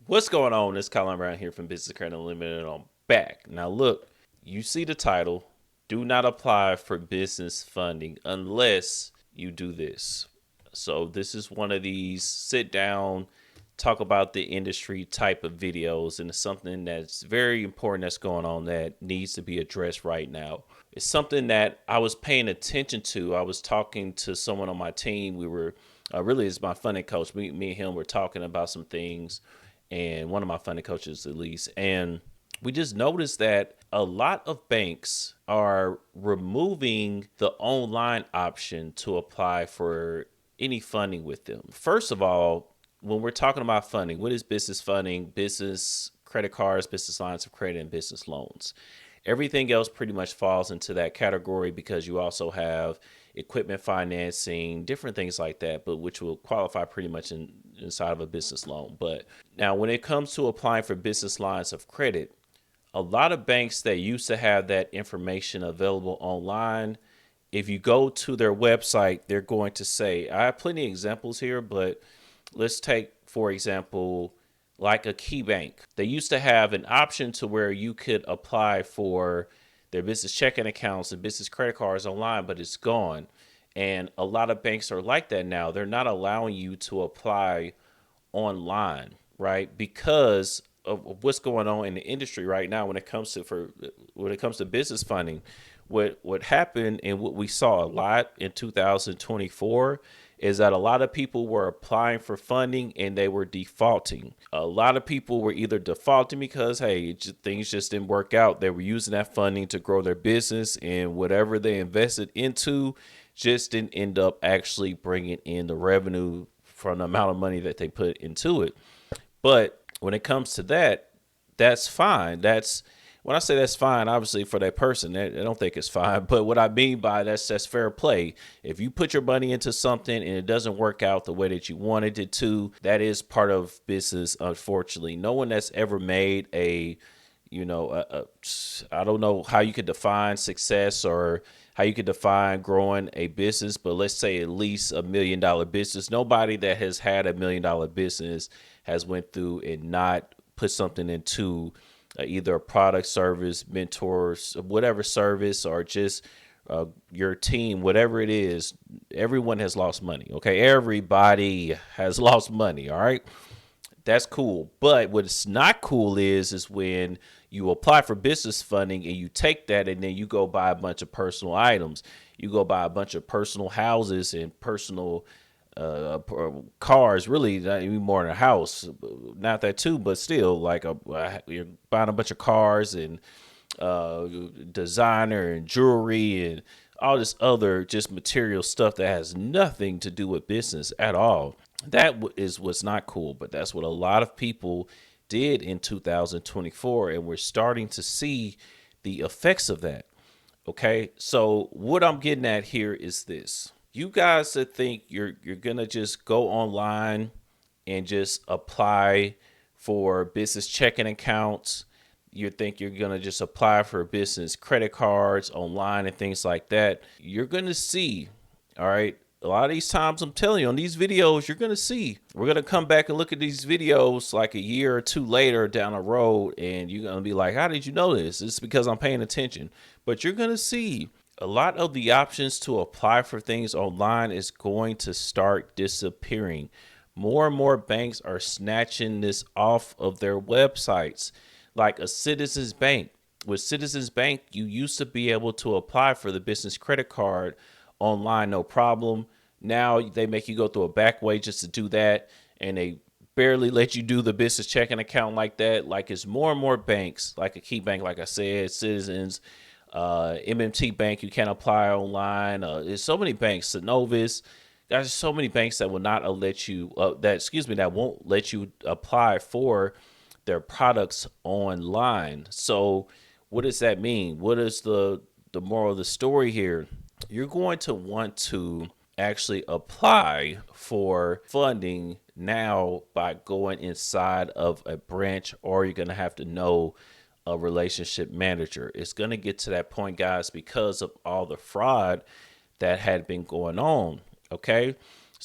What's going on? It's Colin Brown here from Business Credit Unlimited. I'm back. Now, look, you see the title. Do not apply for business funding unless you do this. So, this is one of these sit down, talk about the industry type of videos, and it's something that's very important that's going on that needs to be addressed right now. It's something that I was paying attention to. I was talking to someone on my team. We were really, it's my funding coach. Me and him were talking about some things, and one of my funding coaches at least. And we just noticed that a lot of banks are removing the online option to apply for any funding with them. First of all, when we're talking about funding, what is business funding? Business credit cards, business lines of credit, and business loans. Everything else pretty much falls into that category because you also have equipment financing, different things like that, but which will qualify pretty much inside of a business loan. But now, when it comes to applying for business lines of credit, a lot of banks that used to have that information available online, if you go to their website, they're going to say, I have plenty of examples here, but let's take, for example, like a key bank. They used to have an option to where you could apply for their business checking accounts and business credit cards online, but it's gone. And a lot of banks are like that now. They're not allowing you to apply online, right? Because of what's going on in the industry right now when it comes to business funding. What happened and what we saw a lot in 2024 is that a lot of people were applying for funding and they were defaulting. A lot of people were either defaulting because, hey, things just didn't work out. They were using that funding to grow their business, and whatever they invested into just didn't end up actually bringing in the revenue from the amount of money that they put into it. But when it comes to that, that's fine. That's when I say that's fine, obviously for that person, I don't think it's fine. But what I mean by that's fair play. If you put your money into something and it doesn't work out the way that you wanted it to, that is part of business. Unfortunately, no one that's ever made I don't know how you could define success or how you could define growing a business, but let's say at least $1 million business. Nobody that has had $1 million business has went through and not put something into either a product, service, mentors, whatever service, or just your team, whatever it is. Everyone has lost money. Okay, everybody has lost money. All right, that's cool. But what's not cool is when you apply for business funding and you take that and then you go buy a bunch of personal items. You go buy a bunch of personal houses and personal cars, really not even more than a house, not that too, but still you're buying a bunch of cars and designer and jewelry and all this other just material stuff that has nothing to do with business at all. That is what's not cool, but that's what a lot of people did in 2024, and we're starting to see the effects of that. Okay, so what I'm getting at here is this: you guys that think you're gonna just go online and just apply for business checking accounts, you think you're gonna just apply for business credit cards online and things like that, you're gonna see, all right. A lot of these times, I'm telling you, on these videos, you're gonna see. We're gonna come back and look at these videos like a year or two later down the road, and you're gonna be like, "How did you know this?" It's because I'm paying attention. But you're gonna see a lot of the options to apply for things online is going to start disappearing. More and more banks are snatching this off of their websites, like a Citizens Bank. With Citizens Bank, you used to be able to apply for the business credit card online, no problem. Now they make you go through a back way just to do that, and they barely let you do the business checking account like that. Like, it's more and more banks, like a Key Bank, like I said, Citizens, MMT Bank, you can't apply online. There's so many banks, Synovus. There's so many banks that will not let you, that won't let you apply for their products online. So, what does that mean? What is the moral of the story here? You're going to want to actually apply for funding now by going inside of a branch, or you're going to have to know a relationship manager. It's going to get to that point, guys, because of all the fraud that had been going on. Okay.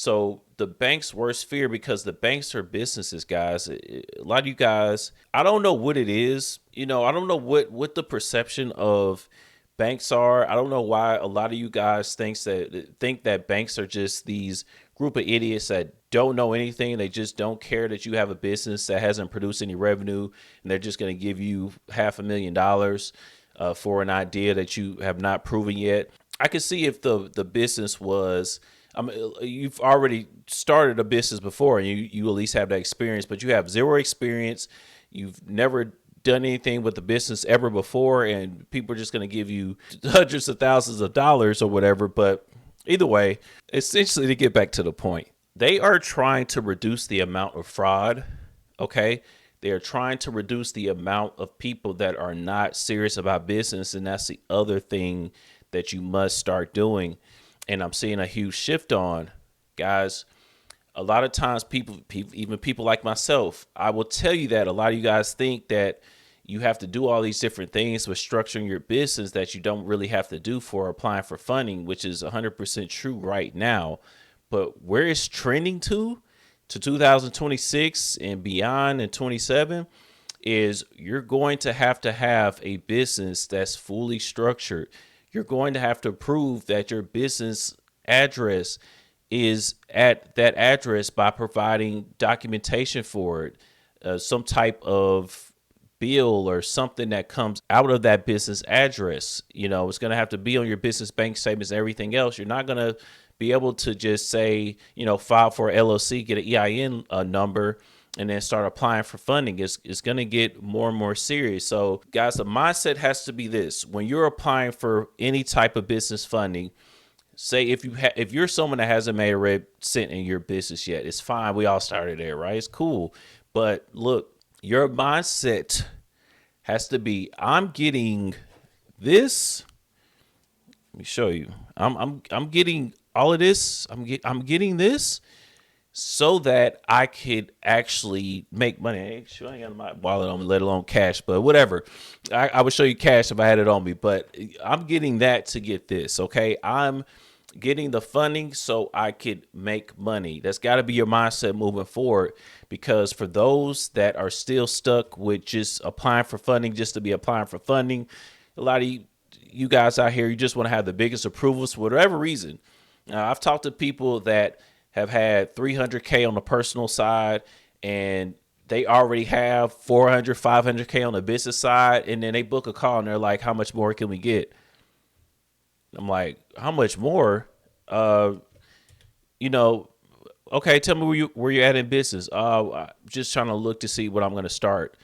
So the bank's worst fear, because the banks are businesses, guys. A lot of you guys, I don't know what it is. I don't know what the perception of banks are. I don't know why a lot of you guys think that banks are just these group of idiots that don't know anything. They just don't care that you have a business that hasn't produced any revenue, and they're just going to give you $500,000 for an idea that you have not proven yet. I could see if the business was, I mean, you've already started a business before and you at least have that experience, but you have zero experience. You've never done anything with the business ever before, and people are just going to give you hundreds of thousands of dollars or whatever. But either way, essentially, to get back to the point, they are trying to reduce the amount of fraud. Okay. They are trying to reduce the amount of people that are not serious about business. And that's the other thing that you must start doing. And I'm seeing a huge shift on, guys. A lot of times even people like myself, I will tell you that a lot of you guys think that you have to do all these different things with structuring your business that you don't really have to do for applying for funding, which is 100% true right now. But where it's trending to 2026 and beyond and 27 is you're going to have a business that's fully structured. You're going to have to prove that your business address is at that address by providing documentation for it, some type of bill or something that comes out of that business address. It's going to have to be on your business bank statements and everything else. You're not going to be able to just say, file for LLC, get an EIN number, and then start applying for funding. It's going to get more and more serious. So guys, the mindset has to be this: when you're applying for any type of business funding, say if you're someone that hasn't made a red cent in your business yet, it's fine. We all started there, right? It's cool. But look, your mindset has to be, I'm getting this. Let me show you. I'm getting all of this. I'm getting this so that I could actually make money. Hey, sure, I ain't got my wallet on me, let alone cash, but whatever. I would show you cash if I had it on me, but I'm getting that to get this. Okay. I'm getting the funding so I could make money. That's got to be your mindset moving forward, because for those that are still stuck with just applying for funding, just to be applying for funding, a lot of you guys out here, you just want to have the biggest approvals for whatever reason. I've talked to people that have had 300K on the personal side, and they already have 400, 500K on the business side. And then they book a call and they're like, how much more can we get? I'm like, how much more? Okay, tell me where you're at in business. Just trying to look to see what I'm going to start.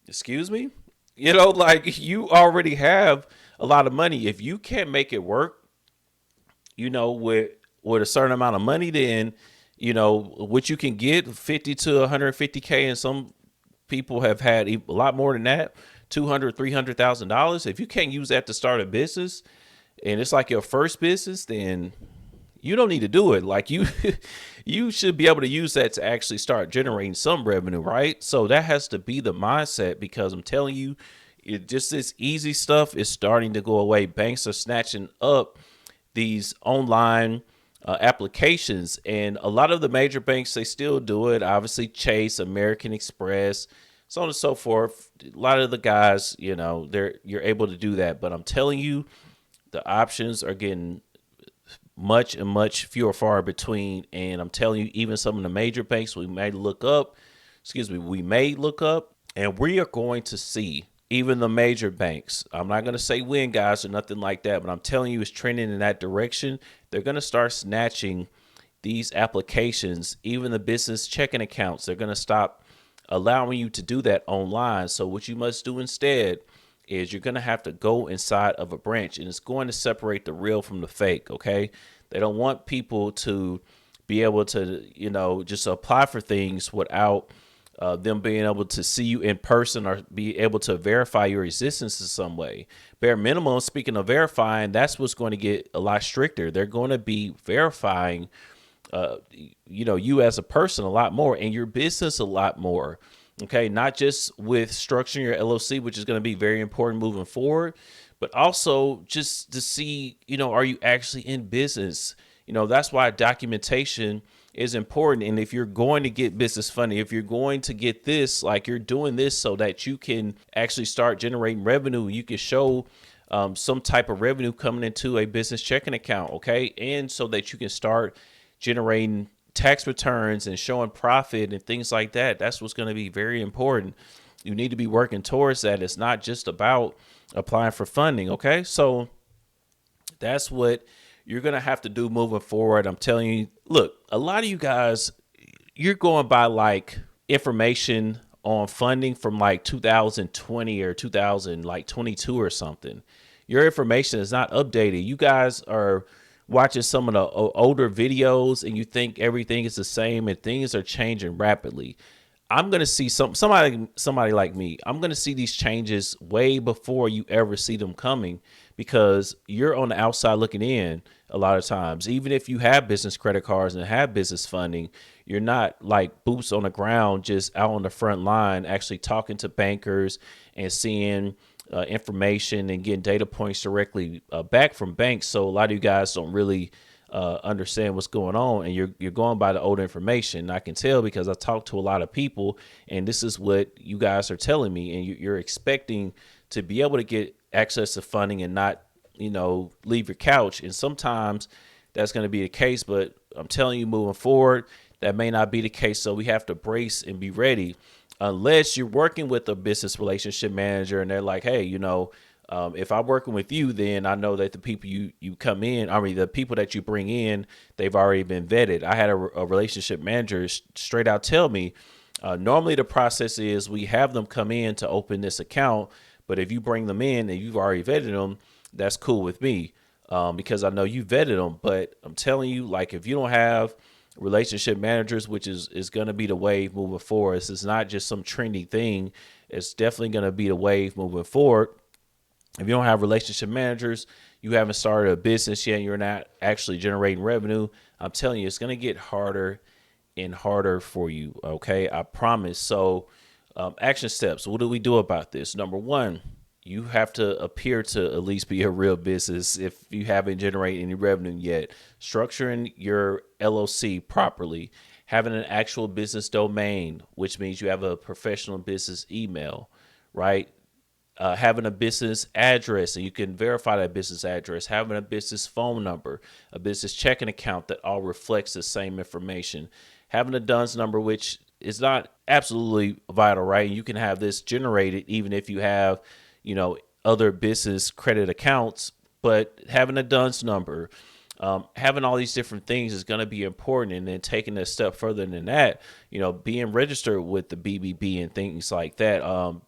Excuse me? Like, you already have a lot of money. If you can't make it work, with a certain amount of money, then, what you can get 50 to 150K. And some people have had a lot more than that, $200,000, $300,000. If you can't use that to start a business and it's like your first business, then you don't need to do it. Like, you should be able to use that to actually start generating some revenue, right? So that has to be the mindset, because I'm telling you, just this easy stuff is starting to go away. Banks are snatching up these online applications, and a lot of the major banks, they still do it. Obviously, Chase, American Express, so on and so forth. A lot of the guys, you're able to do that. But I'm telling you, the options are getting much and much fewer far between. And I'm telling you, even some of the major banks we may look up, and we are going to see even the major banks. I'm not going to say when, guys, or nothing like that, but I'm telling you, it's trending in that direction. They're going to start snatching these applications, even the business checking accounts. They're going to stop allowing you to do that online. So what you must do instead is you're going to have to go inside of a branch, and it's going to separate the real from the fake. Okay. They don't want people to be able to, just apply for things without them being able to see you in person or be able to verify your existence in some way. Bare minimum, speaking of verifying, that's what's going to get a lot stricter. They're going to be verifying, you as a person a lot more, and your business a lot more. Okay. Not just with structuring your LLC, which is going to be very important moving forward, but also just to see, are you actually in business? That's why documentation is important. And if you're going to get business funding, if you're going to get this, like you're doing this so that you can actually start generating revenue, you can show some type of revenue coming into a business checking account. Okay. And so that you can start generating tax returns and showing profit and things like that. That's what's going to be very important. You need to be working towards that. It's not just about applying for funding. Okay. So that's what you're going to have to do moving forward. I'm telling you, look, a lot of you guys, you're going by like information on funding from like 2020 or 2022 or something. Your information is not updated. You guys are watching some of the older videos and you think everything is the same, and things are changing rapidly. I'm going to see somebody like me. I'm going to see these changes way before you ever see them coming, because you're on the outside looking in a lot of times. Even if you have business credit cards and have business funding, you're not like boots on the ground, just out on the front line, actually talking to bankers and seeing information and getting data points directly back from banks. So a lot of you guys don't really understand what's going on, and you're going by the old information. I can tell because I talk to a lot of people, and this is what you guys are telling me, and you're expecting to be able to get access to funding and not, leave your couch. And sometimes that's going to be the case, but I'm telling you, moving forward, that may not be the case. So we have to brace and be ready, unless you're working with a business relationship manager and they're like, hey, if I'm working with you, then I know that the people you come in, the people that you bring in, they've already been vetted. I had a relationship manager straight out tell me, normally the process is we have them come in to open this account, but if you bring them in and you've already vetted them, that's cool with me, because I know you vetted them. But I'm telling you, like, if you don't have relationship managers, which is going to be the wave moving forward, this is not just some trendy thing. It's definitely going to be the wave moving forward. If you don't have relationship managers, you haven't started a business yet, and you're not actually generating revenue, I'm telling you, it's going to get harder and harder for you. Okay, I promise. So action steps. What do we do about this? Number one, you have to appear to at least be a real business if you haven't generated any revenue yet. Structuring your LLC properly, having an actual business domain, which means you have a professional business email, right? Having a business address and you can verify that business address, having a business phone number, a business checking account that all reflects the same information, having a DUNS number, which is not absolutely vital, right? You can have this generated even if you have, other business credit accounts, but having a DUNS number, having all these different things is going to be important. And then taking a step further than that, being registered with the BBB and things like that,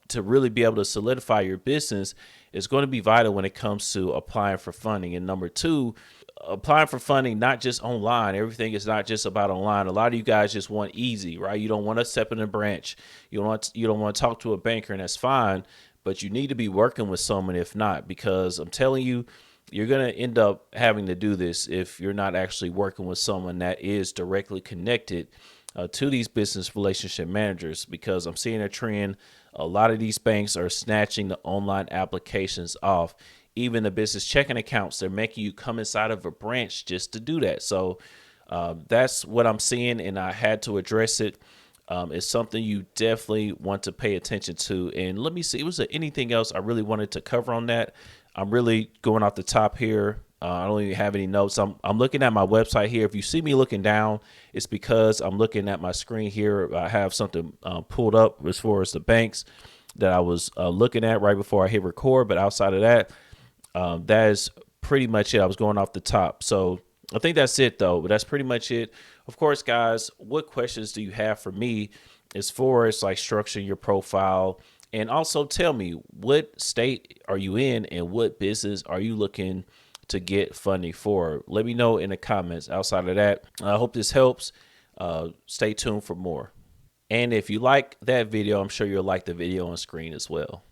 to really be able to solidify your business is going to be vital when it comes to applying for funding. And number two, applying for funding, not just online. Everything is not just about online. A lot of you guys just want easy, right? You don't want to step in a branch. You don't want to talk to a banker, and that's fine. But you need to be working with someone if not, because I'm telling you, you're going to end up having to do this if you're not actually working with someone that is directly connected to these business relationship managers, because I'm seeing a trend. A lot of these banks are snatching the online applications off. Even the business checking accounts, they're making you come inside of a branch just to do that. So that's what I'm seeing, and I had to address it. It's something you definitely want to pay attention to. And let me see, was there anything else I really wanted to cover on that? I'm really going off the top here. I don't even have any notes. I'm looking at my website here. If you see me looking down, it's because I'm looking at my screen here. I have something pulled up as far as the banks that I was looking at right before I hit record. But outside of that, that is pretty much it. I was going off the top. So I think that's it, though. But that's pretty much it. Of course, guys, what questions do you have for me as far as like structuring your profile? And also tell me, what state are you in and what business are you looking to get funding for? Let me know in the comments. Outside of that, I hope this helps. Stay tuned for more. And if you like that video, I'm sure you'll like the video on screen as well.